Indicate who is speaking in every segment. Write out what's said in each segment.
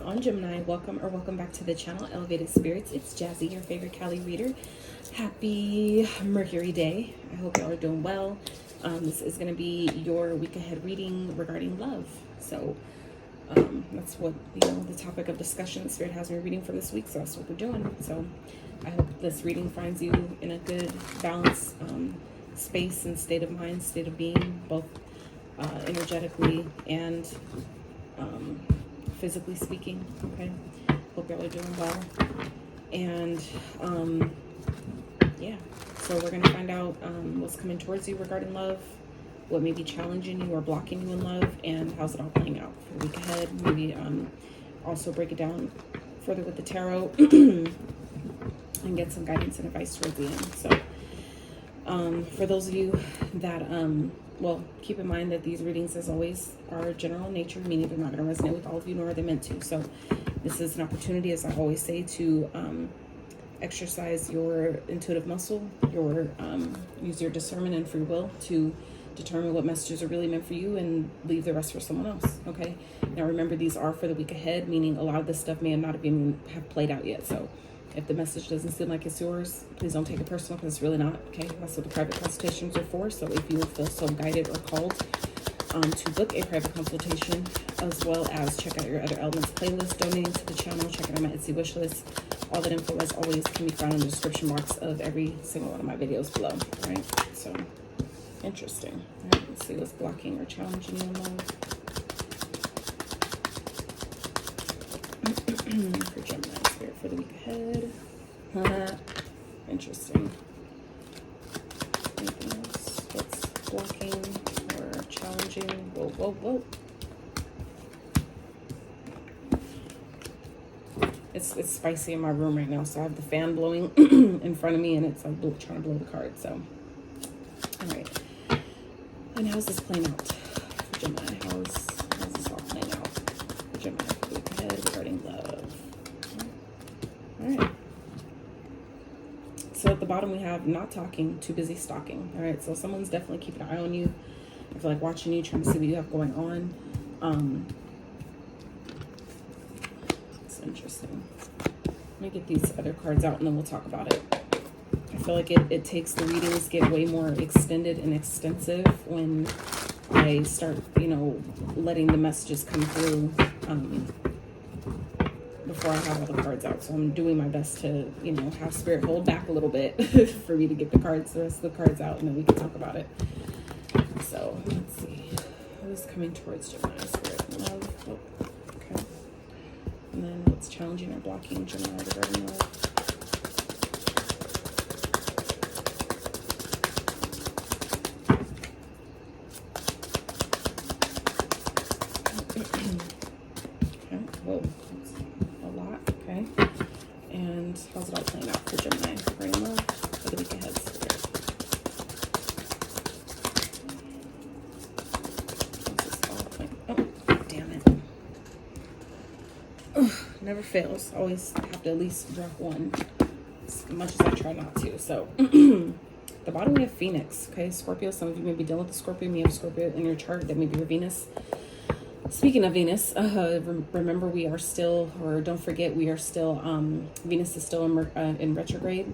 Speaker 1: on Gemini. Welcome back to the channel, Elevated Spirits. It's Jazzy, your favorite Cali reader. Happy Mercury Day. I hope y'all are doing well. This is going to be your week ahead reading regarding love. So that's what, the topic of discussion the Spirit has me reading for this week. So that's what we're doing. So I hope this reading finds you in a good balance, space and state of mind, state of being, both energetically and physically speaking. Okay, hope y'all are doing well. And yeah, so we're gonna find out what's coming towards you regarding love, what may be challenging you or blocking you in love, and how's it all playing out for the week ahead. Maybe also break it down further with the tarot and get some guidance and advice towards the end. So for those of you that well, keep in mind that these readings, as always, are general in nature, meaning they're not going to resonate with all of you, nor are they meant to. So this is an opportunity, as I always say, to exercise your intuitive muscle, use your discernment and free will to determine what messages are really meant for you and leave the rest for someone else. Okay. Now remember, these are for the week ahead, meaning a lot of this stuff may not even have played out yet. So if the message doesn't seem like it's yours, please don't take it personal, because it's really not. Okay, that's what the private consultations are for. So if you feel so guided or called to book a private consultation, as well as check out your other elements playlist, donating to the channel, check out my Etsy wish list, all that info, as always, can be found in the description box of every single one of my videos below. All right, so interesting. All right, let's see what's blocking or challenging you in love. For Gemini Spirit for the week ahead. Interesting. Anything else? What's blocking or challenging? Whoa, whoa, whoa. It's spicy in my room right now, so I have the fan blowing in front of me, and it's like trying to blow the card. So, all right. And how's this playing out for Gemini? How's this all playing out for Gemini for the week ahead regarding love? All right. So at the bottom we have not talking, too busy stalking. All right. So someone's definitely keeping an eye on you. I feel like watching you, trying to see what you have going on. It's interesting. Let me get these other cards out and then we'll talk about it. I feel like it takes the readings get way more extended and extensive when I start, letting the messages come through before I have all the cards out. So I'm doing my best to, have Spirit hold back a little bit for me to get the rest of the cards out, and then we can talk about it. So let's see. What is coming towards Gemini Spirit? Love. Oh, okay. And then what's challenging or blocking Gemini regarding love? Whoa, that's a lot. Okay. And how's it all playing out for Gemini? Regarding love for the week ahead. Oh, damn it. Ugh, never fails. Always have to at least drop one, as much as I try not to. So, the bottom we have Phoenix. Okay, Scorpio. Some of you may be dealing with the Scorpio. You have Scorpio in your chart. That may be your Venus. Speaking of Venus, remember we are still, or don't forget, we are still, Venus is still in retrograde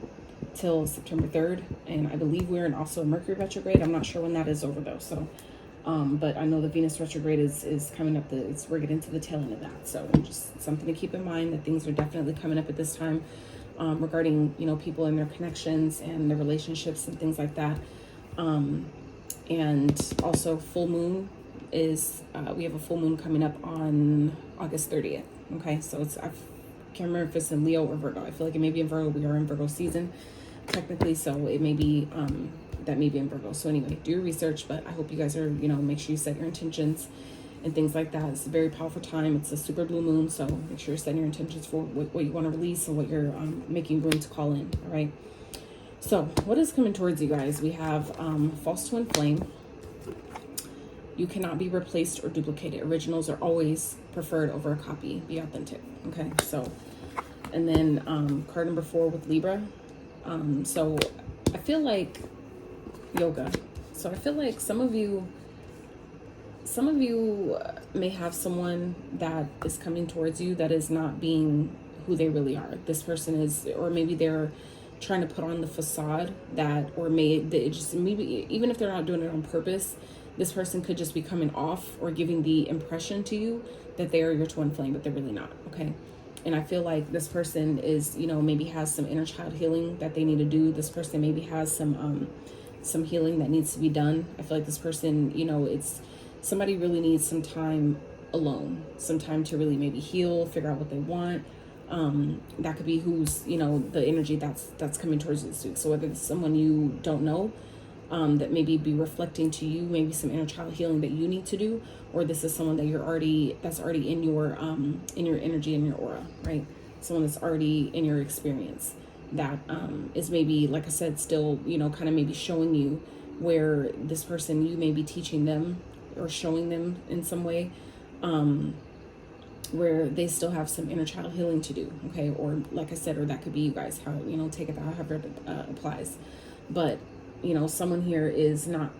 Speaker 1: till September 3rd. And I believe we're also in Mercury retrograde. I'm not sure when that is over though. So, but I know the Venus retrograde is coming up. We're getting to the tail end of that. So just something to keep in mind, that things are definitely coming up at this time regarding, people and their connections and their relationships and things like that. And also full moon is we have a full moon coming up on August 30th. Okay, so I can't remember if it's in Leo or Virgo. I feel like it may be in Virgo. We are in Virgo season technically, so it may be that may be in Virgo. So anyway, do your research, but I hope you guys are, make sure you set your intentions and things like that. It's a very powerful time. It's a super blue moon, so make sure you're setting your intentions for what you want to release and what you're making room to call in. All right, so what is coming towards you guys? We have false twin flame. You cannot be replaced or duplicated. Originals are always preferred over a copy. Be authentic. Okay, so, and then card number 4 with Libra. So I feel like yoga. So I feel like some of you some of you may have someone that is coming towards you that is not being who they really are. This person is, or maybe they're trying to put on the facade that, or they just, maybe even if they're not doing it on purpose, this person could just be coming off or giving the impression to you that they are your twin flame, but they're really not. Okay. And I feel like this person is, you know, maybe has some inner child healing that they need to do. This person maybe has some healing that needs to be done. I feel like this person, you know, it's somebody really needs some time alone, some time to really maybe heal, figure out what they want. That could be who's, you know, the energy that's coming towards you this week. So whether it's someone you don't know, that maybe be reflecting to you, maybe some inner child healing that you need to do, or this is someone that that's already in your energy, in your aura, right? Someone that's already in your experience that is maybe, like I said, still, you know, kind of maybe showing you where this person, you may be teaching them or showing them in some way, where they still have some inner child healing to do. Okay. Or like I said, or that could be you guys, how, you know, take it however it applies. But, you know, someone here is not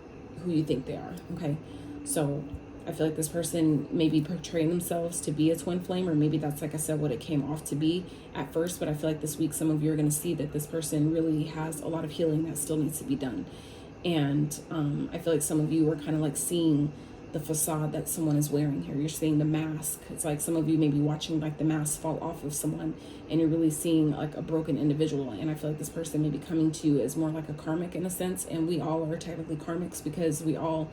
Speaker 1: who you think they are. Okay. So I feel like this person may be portraying themselves to be a twin flame, or maybe that's, like I said, what it came off to be at first. But I feel like this week, some of you are going to see that this person really has a lot of healing that still needs to be done. And I feel like some of you are kind of like seeing the facade that someone is wearing here. You're seeing the mask. It's like some of you may be watching like the mask fall off of someone, and you're really seeing like a broken individual. And I feel like this person may be coming to you as more like a karmic in a sense. And we all are technically karmics because we all,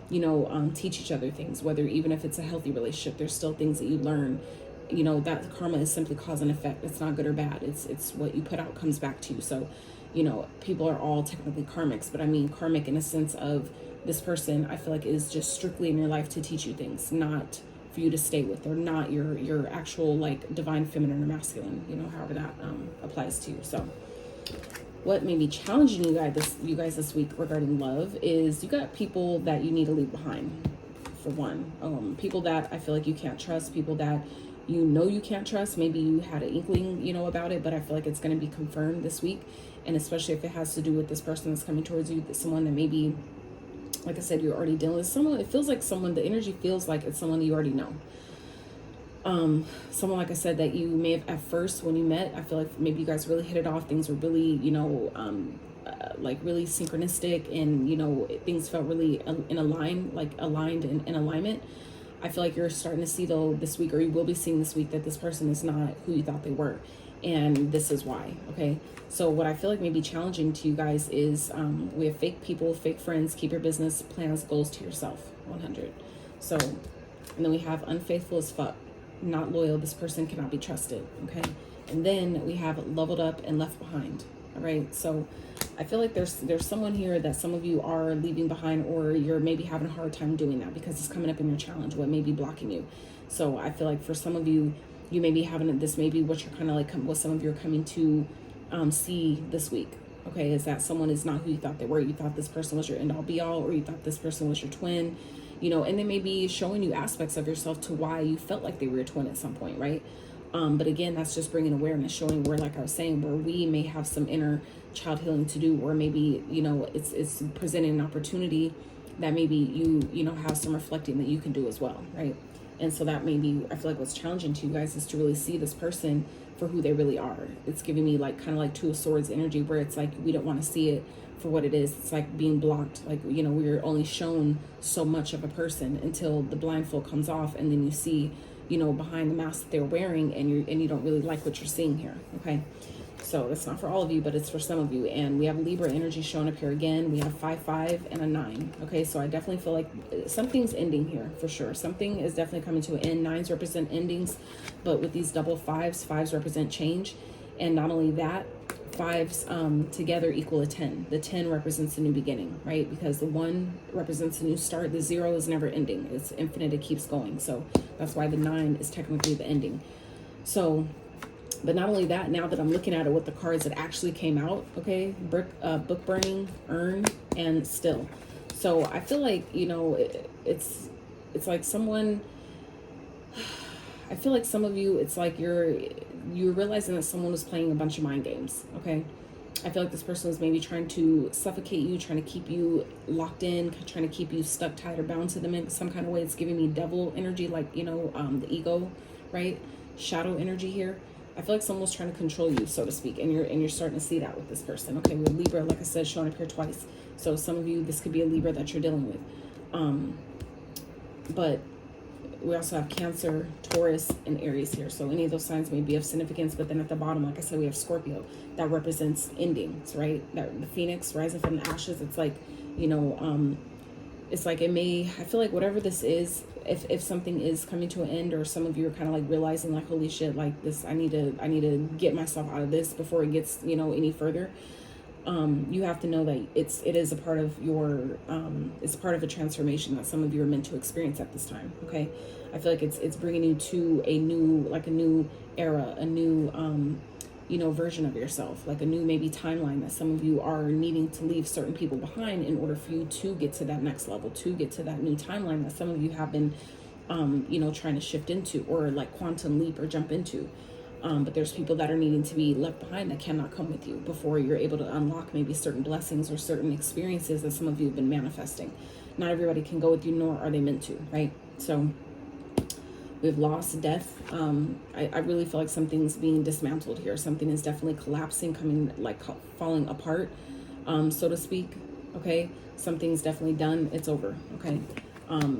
Speaker 1: you know, teach each other things, whether even if it's a healthy relationship, there's still things that you learn. You know, that karma is simply cause and effect. It's not good or bad. It's what you put out comes back to you. So, you know, people are all technically karmics, but I mean karmic in a sense of this person, I feel like, is just strictly in your life to teach you things, not for you to stay with. They're not your actual like divine feminine or masculine, you know, however that applies to you. So what may be challenging you guys this week regarding love is you got people that you need to leave behind. For one, people that I feel like you can't trust, people that you know you can't trust. Maybe you had an inkling, you know, about it, but I feel like it's going to be confirmed this week. And especially if it has to do with this person that's coming towards you, someone that maybe, like I said, you're already dealing with. Someone, it feels like someone, the energy feels like it's someone you already know. Someone, like I said, that you may have at first when you met, I feel like maybe you guys really hit it off. Things were really, you know, like really synchronistic, and, you know, things felt really aligned in alignment. I feel like you're starting to see though this week, or you will be seeing this week, that this person is not who you thought they were. And this is why. Okay. So what I feel like may be challenging to you guys is we have fake people, fake friends. Keep your business plans, goals to yourself. 100. So, and then we have unfaithful as fuck, not loyal. This person cannot be trusted. Okay. And then we have leveled up and left behind. All right. So I feel like there's someone here that some of you are leaving behind, or you're maybe having a hard time doing that because it's coming up in your challenge, what may be blocking you. So I feel like for some of you, you may be having this, maybe what you're kind of like, what some of you are coming to see this week. Okay, is that someone is not who you thought they were. You thought this person was your end all be all, or you thought this person was your twin, you know, and they may be showing you aspects of yourself to why you felt like they were your twin at some point, right? But again, that's just bringing awareness, showing where, like I was saying, where we may have some inner child healing to do, or maybe, you know, it's presenting an opportunity that maybe you know, have some reflecting that you can do as well, right? And so that maybe, I feel like what's challenging to you guys is to really see this person for who they really are. It's giving me like kind of like Two of Swords energy, where it's like we don't want to see it for what it is. It's like being blocked. Like, you know, we're only shown so much of a person until the blindfold comes off, and then you see, you know, behind the mask that they're wearing, and you don't really like what you're seeing here. Okay. So that's not for all of you, but it's for some of you. And we have Libra energy showing up here again. We have 5-5 and a 9. Okay, so I definitely feel like something's ending here for sure. Something is definitely coming to an end. 9s represent endings, but with these double 5s, 5s represent change. And not only that, 5s together equal a 10. The 10 represents a new beginning, right? Because the 1 represents a new start. The 0 is never ending. It's infinite. It keeps going. So that's why the 9 is technically the ending. So, but not only that, now that I'm looking at it with the cards that actually came out, okay, book burning, urn, and still. So I feel like, you know, it's like someone, I feel like some of you, it's like you're realizing that someone was playing a bunch of mind games, okay? I feel like this person is maybe trying to suffocate you, trying to keep you locked in, trying to keep you stuck, tied, or bound to them in some kind of way. It's giving me devil energy, like, you know, the ego, right? Shadow energy here. I feel like someone's trying to control you, so to speak, and you're starting to see that with this person. Okay, with Libra, like I said, showing up here twice. So some of you, this could be a Libra that you're dealing with. But we also have Cancer, Taurus, and Aries here. So any of those signs may be of significance. But then at the bottom, like I said, we have Scorpio. That represents endings, right? That the phoenix rising from the ashes. It's like, you know, it's like it may, I feel like whatever this is, if something is coming to an end, or some of you are kind of like realizing like, holy shit, like this, I need to get myself out of this before it gets, you know, any further. You have to know that it is a part of your, it's part of a transformation that some of you are meant to experience at this time. Okay. I feel like it's bringing you to a new era, a new, you know, version of yourself, like a new maybe timeline that some of you are needing to leave certain people behind in order for you to get to that next level, to get to that new timeline that some of you have been, you know, trying to shift into, or like quantum leap or jump into. But there's people that are needing to be left behind that cannot come with you before you're able to unlock maybe certain blessings or certain experiences that some of you have been manifesting. Not everybody can go with you, nor are they meant to, right? So we have loss, death. I really feel like something's being dismantled here. Something is definitely collapsing, coming like falling apart, so to speak. Okay, something's definitely done. It's over. Okay.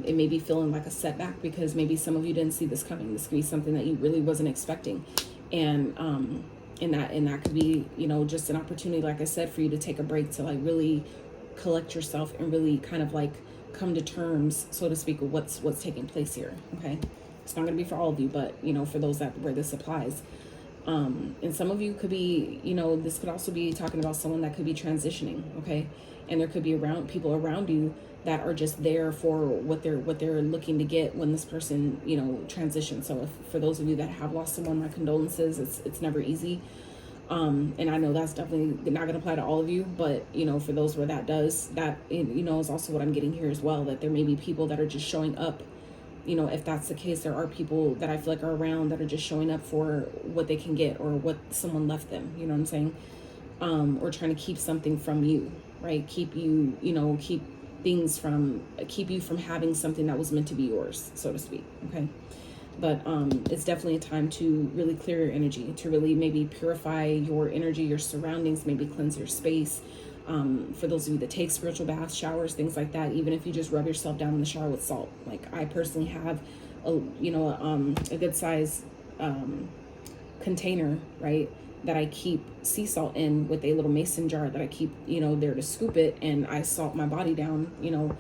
Speaker 1: It may be feeling like a setback because maybe some of you didn't see this coming. This could be something that you really wasn't expecting. And that could be, you know, just an opportunity, like I said, for you to take a break, to like really collect yourself and really kind of like come to terms, so to speak, with what's taking place here. Okay. It's not going to be for all of you, but, you know, for those that where this applies. And some of you could be, you know, this could also be talking about someone that could be transitioning. Okay. And there could be people around you that are just there for what they're looking to get when this person, you know, transitions. So for those of you that have lost someone, my condolences. It's never easy. And I know that's definitely not going to apply to all of you, but, you know, for those where that does, that, you know, is also what I'm getting here as well, that there may be people that are just showing up. You know, if that's the case, there are people that I feel like are around that are just showing up for what they can get or what someone left them, you know what I'm saying? Or trying to keep something from you, right? Keep you, you know, keep you from having something that was meant to be yours, so to speak. Okay. But it's definitely a time to really clear your energy, to really maybe purify your energy, your surroundings, maybe cleanse your space. For those of you that take spiritual baths, showers, things like that, even if you just rub yourself down in the shower with salt. Like I personally have a good size container, right, that I keep sea salt in, with a little mason jar that I keep, you know, there to scoop it, and I salt my body down, you know,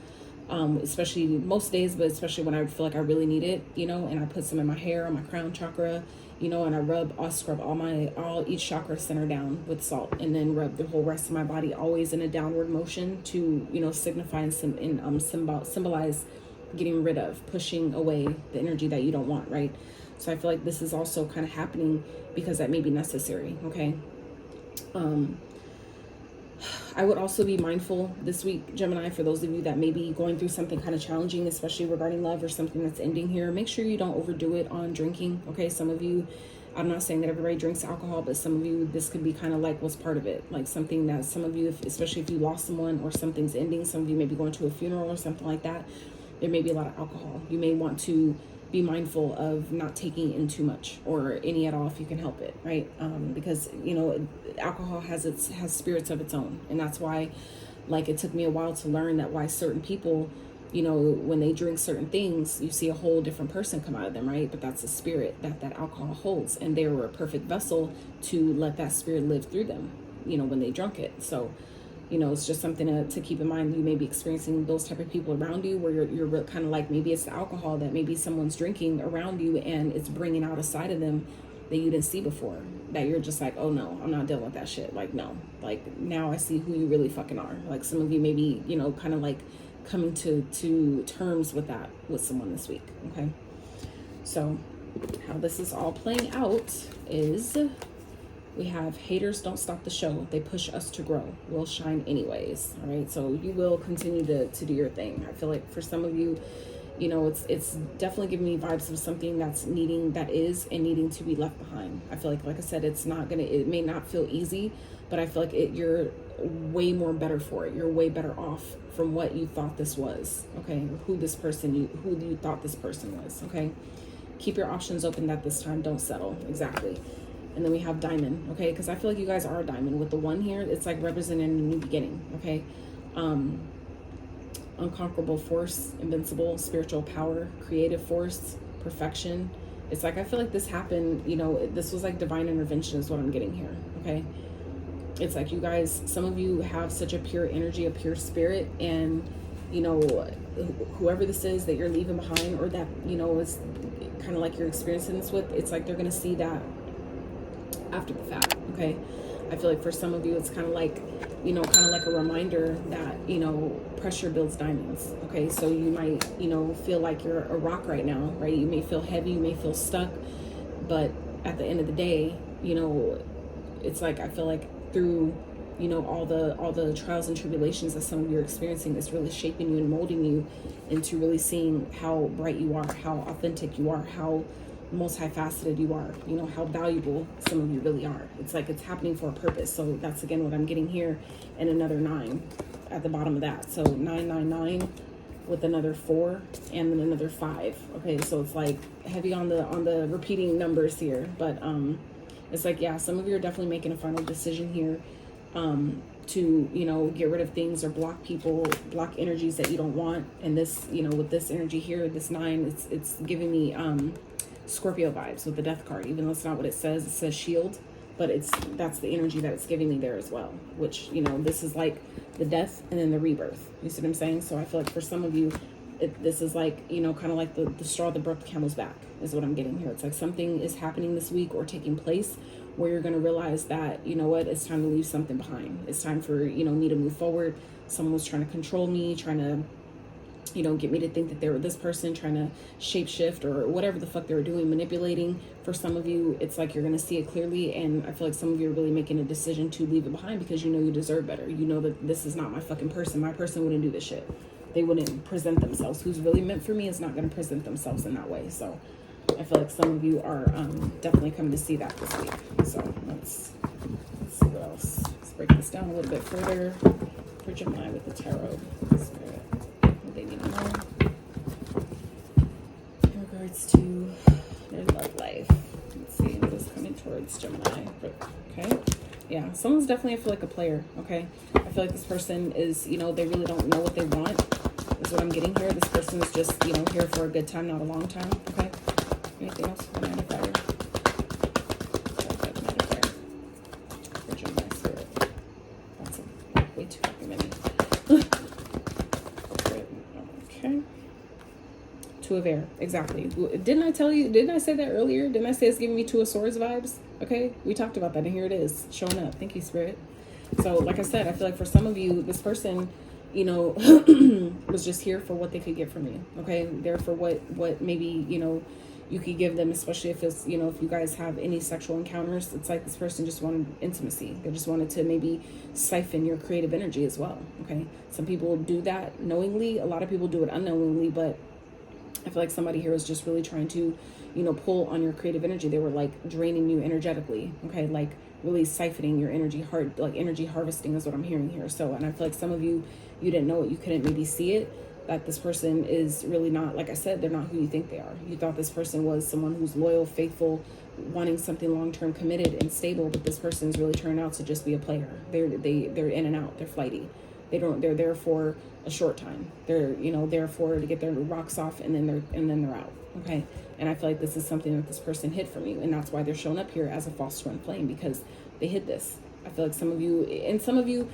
Speaker 1: especially most days, but especially when I feel like I really need it, you know, and I put some in my hair, on my crown chakra, you know, and I'll scrub each chakra center down with salt, and then rub the whole rest of my body, always in a downward motion to, you know, signify and symbolize getting rid of, pushing away the energy that you don't want, right? So I feel like this is also kind of happening because that may be necessary. Okay. I would also be mindful this week, Gemini, for those of you that may be going through something kind of challenging, especially regarding love or something that's ending here. Make sure you don't overdo it on drinking. Okay. Some of you, I'm not saying that everybody drinks alcohol, but some of you, this could be kind of like what's part of it. Like something that some of you, especially if you lost someone or something's ending, some of you may be going to a funeral or something like that. There may be a lot of alcohol. You may want to be mindful of not taking in too much, or any at all if you can help it, right? Because, you know, alcohol has spirits of its own, and that's why, like, it took me a while to learn that why certain people, you know, when they drink certain things, you see a whole different person come out of them, right? But that's the spirit that alcohol holds, and they were a perfect vessel to let that spirit live through them, you know, when they drunk it. So, you know, it's just something to keep in mind. You may be experiencing those type of people around you where you're kind of like, maybe it's the alcohol that maybe someone's drinking around you, and it's bringing out a side of them that you didn't see before, that you're just like, oh no, I'm not dealing with that shit. Like, no, like now I see who you really fucking are. Like some of you may be, you know, kind of like coming to terms with that with someone this week. Okay. So how this is all playing out is, we have haters don't stop the show. They push us to grow. We'll shine anyways. All right. So you will continue to do your thing. I feel like for some of you, you know, it's definitely giving me vibes of something that is needing to be left behind. I feel like I said, it may not feel easy, but I feel like you're way more better for it. You're way better off from what you thought this was, okay? Who you thought this person was, okay? Keep your options open at this time. Don't settle. Exactly. And then we have diamond, okay? Because I feel like you guys are a diamond. With the one here, it's like representing a new beginning, okay? Unconquerable force, invincible, spiritual power, creative force, perfection. It's like, I feel like this happened, you know, this was like divine intervention is what I'm getting here, okay? It's like you guys, some of you have such a pure energy, a pure spirit, and, you know, whoever this is that you're leaving behind, or that, you know, is kind of like you're experiencing this with, it's like they're going to see that after the fact, okay? I feel like for some of you, it's kind of like, you know, kind of like a reminder that, you know, pressure builds diamonds, okay? So you might, you know, feel like you're a rock right now, right? You may feel heavy, you may feel stuck, but at the end of the day, you know, it's like, I feel like through, you know, all the trials and tribulations that some of you are experiencing, is really shaping you and molding you into really seeing how bright you are, how authentic you are, how multifaceted you are, you know, how valuable some of you really are. It's like it's happening for a purpose. So that's again what I'm getting here, and another 9 at the bottom of that. So 999 with another 4 and then another 5. Okay, so it's like heavy on the repeating numbers here, but it's like, yeah, some of you are definitely making a final decision here to, you know, get rid of things or block people, block energies that you don't want. And this, you know, with this energy here, this 9, it's giving me Scorpio vibes with the death card, even though it's not what it says shield, but that's the energy that it's giving me there as well, which, you know, this is like the death and then the rebirth. You see what I'm saying? So I feel like for some of you, this is like, you know, kind of like the straw that broke the camel's back is what I'm getting here. It's like something is happening this week or taking place where you're going to realize that, you know what, it's time to leave something behind. It's time for, you know, me to move forward. Someone was trying to control me, trying to, you know, get me to think that they were this person, trying to shapeshift or whatever the fuck they were doing, manipulating. For some of you, it's like you're going to see it clearly, and I feel like some of you are really making a decision to leave it behind because you know you deserve better. You know that this is not my fucking person. My person wouldn't do this shit. They wouldn't present themselves. Who's really meant for me is not going to present themselves in that way. So I feel like some of you are definitely coming to see that this week. So let's see what else. Let's break this down a little bit further for Gemini with the tarot. Spirit, what they need to know in regards to their love life. Let's see what's coming towards Gemini. Okay. Yeah, someone's definitely, I feel like, a player, okay? I feel like this person is, you know, they really don't know what they want, is what I'm getting here. This person is just, you know, here for a good time, not a long time, okay? Anything else for the magnifier? For Gemini spirit. That's way too fucking many. Okay. Two of air, exactly. Didn't I tell you, didn't I say that earlier? Didn't I say it's giving me Two of Swords vibes? Okay, we talked about that, and here it is, showing up. Thank you, Spirit. So, like I said, I feel like for some of you, this person, you know, was just here for what they could get from you, okay? There for what maybe, you know, you could give them, especially if it's, you know, if you guys have any sexual encounters. It's like this person just wanted intimacy. They just wanted to maybe siphon your creative energy as well, okay? Some people do that knowingly. A lot of people do it unknowingly, but I feel like somebody here is just really trying to, you know, pull on your creative energy. They were like draining you energetically, okay? Like really siphoning your energy, like energy harvesting is what I'm hearing here. So, and I feel like some of you, you didn't know it, you couldn't maybe see it, that this person is really not, like I said, they're not who you think they are. You thought this person was someone who's loyal, faithful, wanting something long-term, committed and stable, but this person is really turned out to just be a player. They're in and out, they're flighty. They're there for a short time. They're, you know, there for to get their rocks off, and then they're out. Okay. And I feel like this is something that this person hid from you, and that's why they're showing up here as a false twin flame, because they hid this. I feel like some of you, and some of you,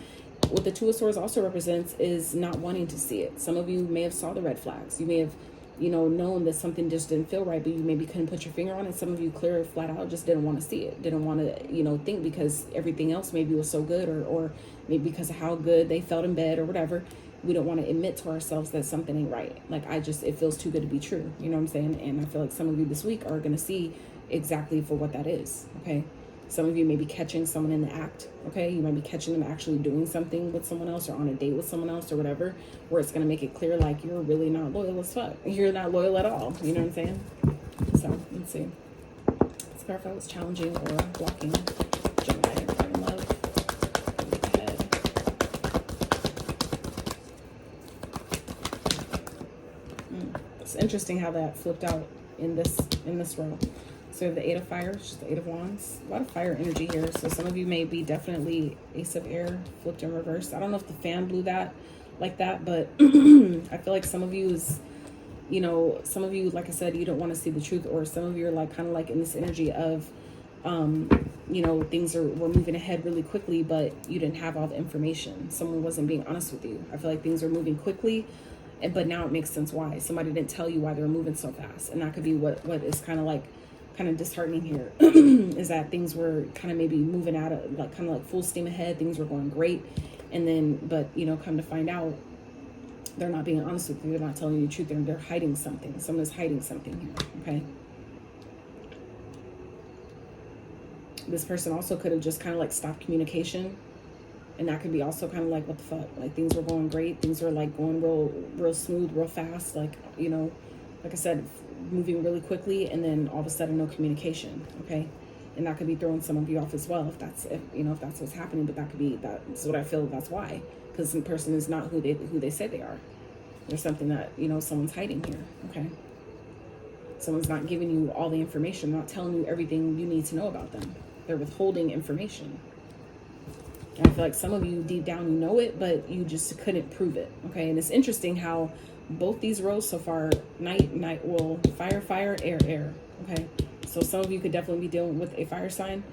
Speaker 1: what the Two of Swords also represents is not wanting to see it. Some of you may have saw the red flags. You may have, you know, known that something just didn't feel right, but you maybe couldn't put your finger on it. Some of you clear flat out just didn't want to see it, didn't want to, you know, think because everything else maybe was so good, or maybe because of how good they felt in bed or whatever. We don't want to admit to ourselves that something ain't right. Like, it feels too good to be true. You know what I'm saying? And I feel like some of you this week are going to see exactly for what that is. Okay. Some of you may be catching someone in the act, okay? You might be catching them actually doing something with someone else or on a date with someone else or whatever, where it's going to make it clear like you're really not loyal as fuck. You're not loyal at all. You know what I'm saying? So, let's see. Let's clarify what's challenging or blocking Gemini in love. It's interesting how that flipped out in this row. So we have the Eight of Fire, just the Eight of Wands. A lot of fire energy here. So some of you may be definitely Ace of Air flipped in reverse. I don't know if the fan blew that like that, but I feel like some of you is, you know, some of you, like I said, you don't want to see the truth, or some of you are like kind of like in this energy of, you know, things were moving ahead really quickly, but you didn't have all the information. Someone wasn't being honest with you. I feel like things are moving quickly, but now it makes sense why. Somebody didn't tell you why they were moving so fast, and that could be what is kind of disheartening here is that things were kind of maybe moving out of like kind of like full steam ahead. Things were going great, and then but you know, come to find out they're not being honest with you. They're not telling you the truth. They're hiding something. Someone is hiding something here. Okay. This person also could have just kind of like stopped communication, and that could be also kind of like, what the fuck? Like things were going great. Things were like going real smooth, real fast. Like, you know, like I said, moving really quickly, and then all of a sudden no communication. Okay. And that could be throwing some of you off as well, if that's what's happening. But that could be, that's what I feel, that's why, because the person is not who they say they are. There's something that, you know, someone's hiding here. Okay. Someone's not giving you all the information, not telling you everything you need to know about them. They're withholding information. And I feel like some of you deep down, you know it, but you just couldn't prove it. Okay. And it's interesting how both these rows so far, night, well, fire, air. Okay. So some of you could definitely be dealing with a fire sign.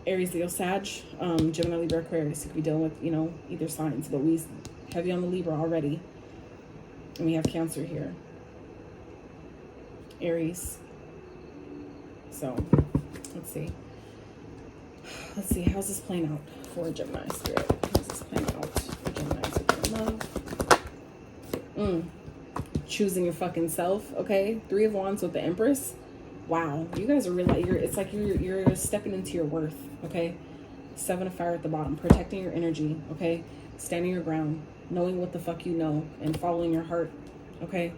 Speaker 1: Aries, Leo, Sag, Gemini, Libra, Aquarius. You could be dealing with, you know, either signs, but we heavy on the Libra already. And we have Cancer here. Aries. So, let's see. Let's see, how's this playing out for Gemini spirit? How's this playing out for Gemini love? Choosing your fucking self, okay? 3 of Wands with the Empress. Wow, you guys are really, it's like you're stepping into your worth, okay? 7 of Fire at the bottom, protecting your energy, okay? Standing your ground, knowing what the fuck you know, and following your heart, okay?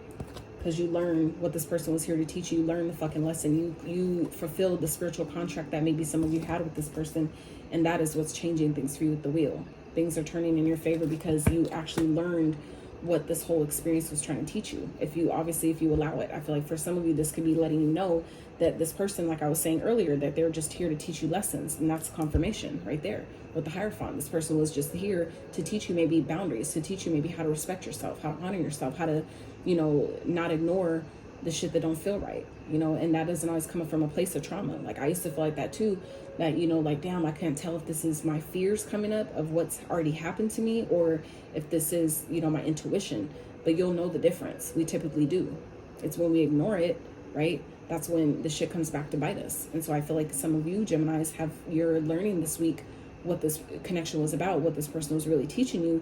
Speaker 1: Because you learn what this person was here to teach you. You learn the fucking lesson. You fulfilled the spiritual contract that maybe some of you had with this person, and that is what's changing things for you with the wheel. Things are turning in your favor because you actually learned what this whole experience was trying to teach you. If you allow it. I feel like for some of you, this could be letting you know that this person, like I was saying earlier, that they're just here to teach you lessons, and that's confirmation right there with the Hierophant. This person was just here to teach you maybe boundaries, to teach you maybe how to respect yourself, how to honor yourself, how to, you know, not ignore the shit that don't feel right, you know. And that doesn't always come from a place of trauma. Like I used to feel like that too, that, you know, like, damn, I can't tell if this is my fears coming up of what's already happened to me, or if this is, you know, my intuition. But you'll know the difference. We typically do. It's when we ignore it, right? That's when the shit comes back to bite us. And so I feel like some of you Geminis you're learning this week what this connection was about, what this person was really teaching you,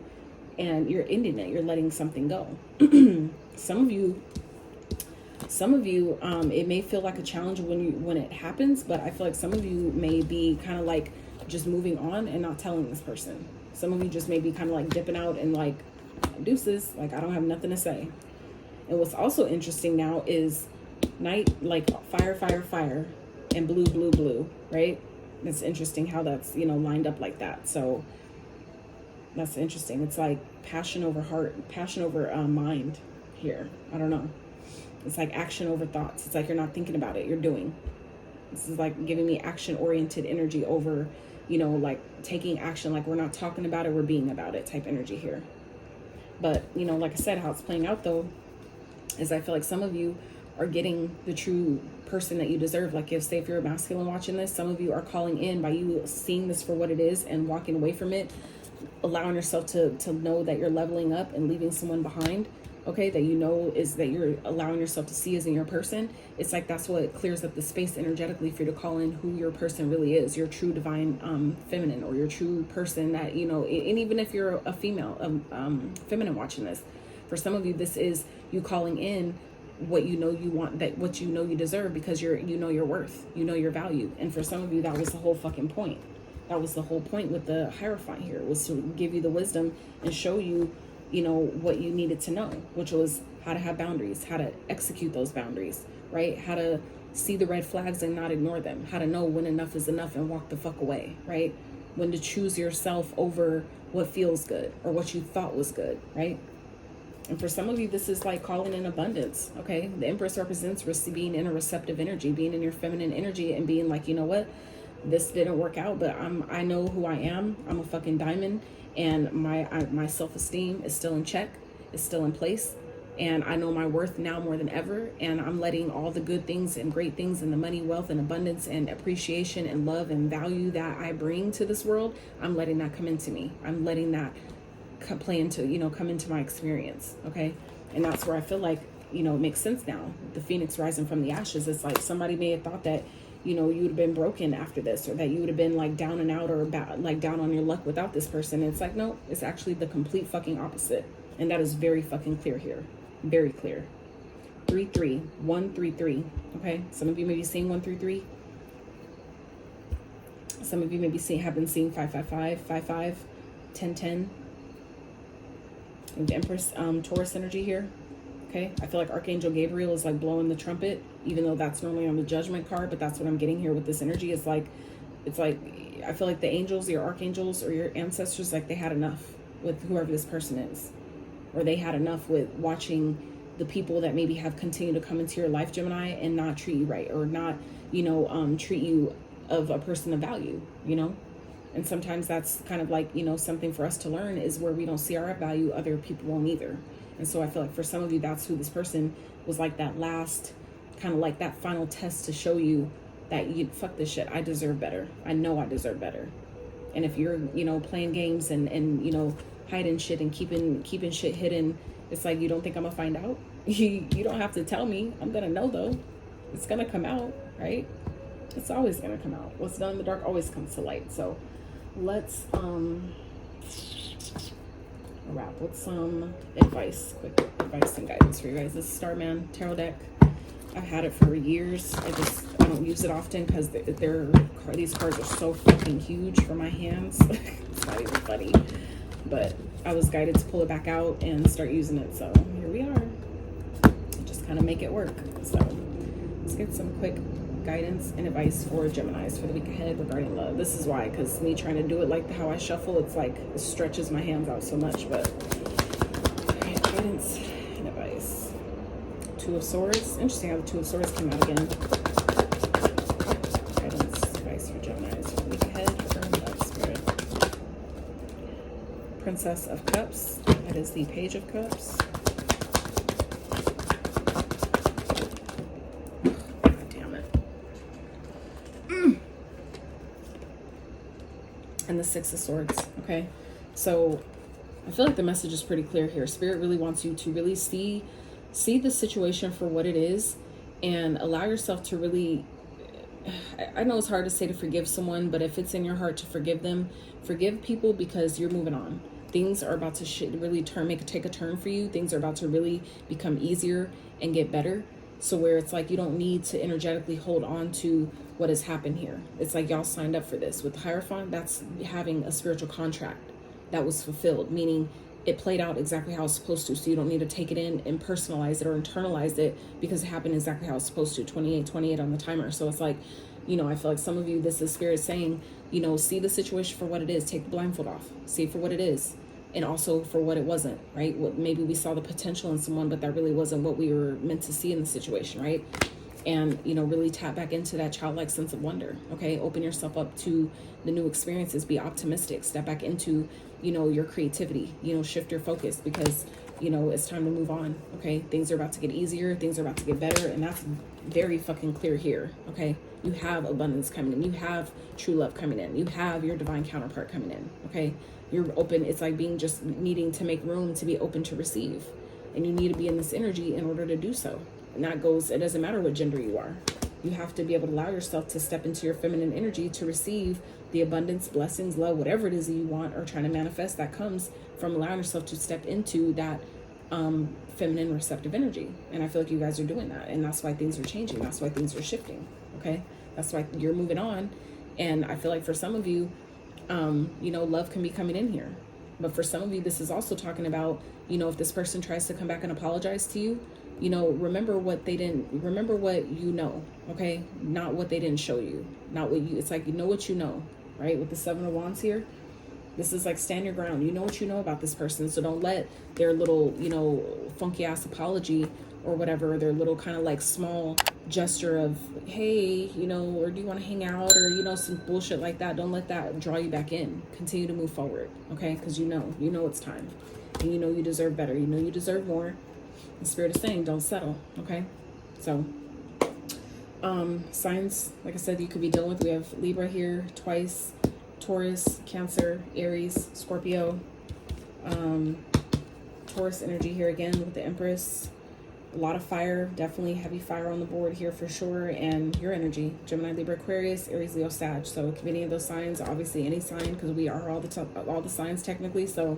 Speaker 1: and you're ending it. You're letting something go. Some of you, it may feel like a challenge when it happens, but I feel like some of you may be kind of like just moving on and not telling this person. Some of you just may be kind of like dipping out and like, deuces, like I don't have nothing to say. And what's also interesting now is night, like fire, and blue, right? It's interesting how that's, you know, lined up like that. So that's interesting. It's like passion over heart, passion over mind here. I don't know. It's like action over thoughts. It's like you're not thinking about it, you're doing. This is like giving me action-oriented energy over, you know, like taking action, like we're not talking about it, we're being about it type energy here. But, you know, like I said, how it's playing out though, is I feel like some of you are getting the true person that you deserve. Like if, say, if you're a masculine watching this, some of you are calling in by you seeing this for what it is and walking away from it, allowing yourself to know that you're leveling up and leaving someone behind. Okay, that you know is that you're allowing yourself to see as in your person. It's like that's what clears up the space energetically for you to call in who your person really is, your true divine feminine, or your true person that, you know. And even if you're a female feminine watching this, for some of you this is you calling in what you know you want, that what you know you deserve, because you know your worth, you know your value. And for some of you, that was the whole fucking point. That was the whole point with the Hierophant here, was to give you the wisdom and show you, you know, what you needed to know, which was how to have boundaries, how to execute those boundaries, right? How to see the red flags and not ignore them, how to know when enough is enough and walk the fuck away, right? When to choose yourself over what feels good or what you thought was good, right? And for some of you, this is like calling in abundance, okay? The Empress represents being in a receptive energy, being in your feminine energy, and being like, you know what? This didn't work out, but I know who I am. I'm a fucking diamond, and my self-esteem is still in check, is still in place. And I know my worth now more than ever. And I'm letting all the good things and great things and the money, wealth, and abundance and appreciation and love and value that I bring to this world, I'm letting that come into me. I'm letting that come into my experience. Okay. And that's where I feel like, you know, it makes sense now. The phoenix rising from the ashes. It's like somebody may have thought that, you know, you would have been broken after this, or that you would have been like down and out, or like down on your luck without this person. And it's like, no, it's actually the complete fucking opposite. And that is very fucking clear here. Very clear. 3-3, 1-3-3. Okay, some of you may be seeing 1-3-3. Some of you may be have been seeing 5-5-5, 5-5, 10-10. And Empress, Taurus energy here. Okay, I feel like Archangel Gabriel is like blowing the trumpet, even though that's normally on the Judgment card. But that's what I'm getting here with this energy. It's like I feel like the angels, your archangels, or your ancestors, like they had enough with whoever this person is. Or they had enough with watching the people that maybe have continued to come into your life, Gemini, and not treat you right, or not, you know, treat you of a person of value, you know. And sometimes that's kind of like, you know, something for us to learn, is where we don't see our value, other people won't either. And so I feel like for some of you, that's who this person was, like that last, kind of like that final test to show you that you fuck this shit. I deserve better. I know I deserve better. And if you're, you know, playing games and you know, hiding shit and keeping shit hidden, it's like, you don't think I'm gonna find out? You don't have to tell me. I'm gonna know though. It's gonna come out, right? It's always gonna come out. What's done in the dark always comes to light. So let's wrap with some advice, quick advice and guidance for you guys. This is Starman Tarot deck. I've had it for years. I don't use it often because these cards are so fucking huge for my hands. It's not even funny. But I was guided to pull it back out and start using it. So here we are. Just kind of make it work. So let's get some quick guidance and advice for Geminis for the week ahead regarding love. This is why, because me trying to do it like how I shuffle, it's like it stretches my hands out so much. But all right, guidance and advice. Two of Swords. Interesting how the Two of Swords came out again. Guidance, advice for Geminis for the week ahead for love, spirit. Princess of Cups. That is the Page of Cups. God damn it. And the Six of Swords. Okay. So I feel like the message is pretty clear here. Spirit really wants you to really see the situation for what it is, and allow yourself to really, I know it's hard to say to forgive someone, but if it's in your heart to forgive them, forgive people, because you're moving on. Things are about to really take a turn for you. Things are about to really become easier and get better. So where it's like you don't need to energetically hold on to what has happened here. It's like y'all signed up for this. With the Hierophant, that's having a spiritual contract that was fulfilled, meaning it played out exactly how it's supposed to. So you don't need to take it in and personalize it or internalize it, because it happened exactly how it's supposed to. 28 on the timer. So it's like, you know, I feel like some of you, this is Spirit saying, you know, see the situation for what it is. Take the blindfold off. See it for what it is. And also for what it wasn't, right? What maybe we saw the potential in someone, but that really wasn't what we were meant to see in the situation, right? And, you know, really tap back into that childlike sense of wonder, okay? Open yourself up to the new experiences. Be optimistic. Step back into, you know, your creativity. You know, shift your focus, because, you know, it's time to move on, okay? Things are about to get easier. Things are about to get better. And that's very fucking clear here, okay? You have abundance coming in. You have true love coming in. You have your divine counterpart coming in, okay? You're open. It's like being just needing to make room to be open to receive. And you need to be in this energy in order to do so. And that goes, it doesn't matter what gender you are. You have to be able to allow yourself to step into your feminine energy to receive the abundance, blessings, love, whatever it is that you want or trying to manifest, that comes from allowing yourself to step into that feminine receptive energy. And I feel like you guys are doing that. And that's why things are changing. That's why things are shifting. Okay. That's why you're moving on. And I feel like for some of you, you know, love can be coming in here. But for some of you, this is also talking about, you know, if this person tries to come back and apologize to you, you know, remember what you know, okay? Not what they didn't show you. Not what you, it's like, you know what you know, right? With the 7 of Wands here, this is like stand your ground. You know what you know about this person. So don't let their little, you know, funky ass apology or whatever, their little kind of like small gesture of, hey, you know, or do you want to hang out, or, you know, some bullshit like that. Don't let that draw you back in. Continue to move forward, okay? Because you know it's time. And you know you deserve better. You know you deserve more. The Spirit is saying don't settle, okay? So signs, like I said, you could be dealing with, we have Libra here twice, Taurus, Cancer, Aries, Scorpio, Taurus energy here again with the Empress. A lot of fire, definitely heavy fire on the board here for sure. And your energy, Gemini, Libra, Aquarius, Aries, Leo, Sag. So it could be any of those signs, obviously any sign, because we are all the signs technically. So,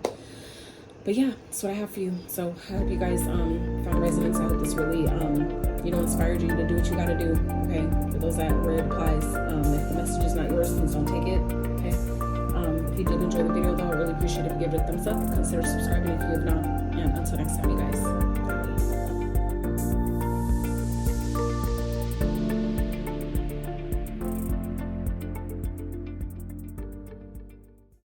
Speaker 1: but yeah, that's what I have for you. So I hope you guys found resonance. I hope this really you know, inspired you to do what you got to do. Okay, for those where it applies. If the message is not yours, please don't take it. Okay. If you did enjoy the video though, I really appreciate it if you give it a thumbs up. Consider subscribing if you have not. And until next time, you guys.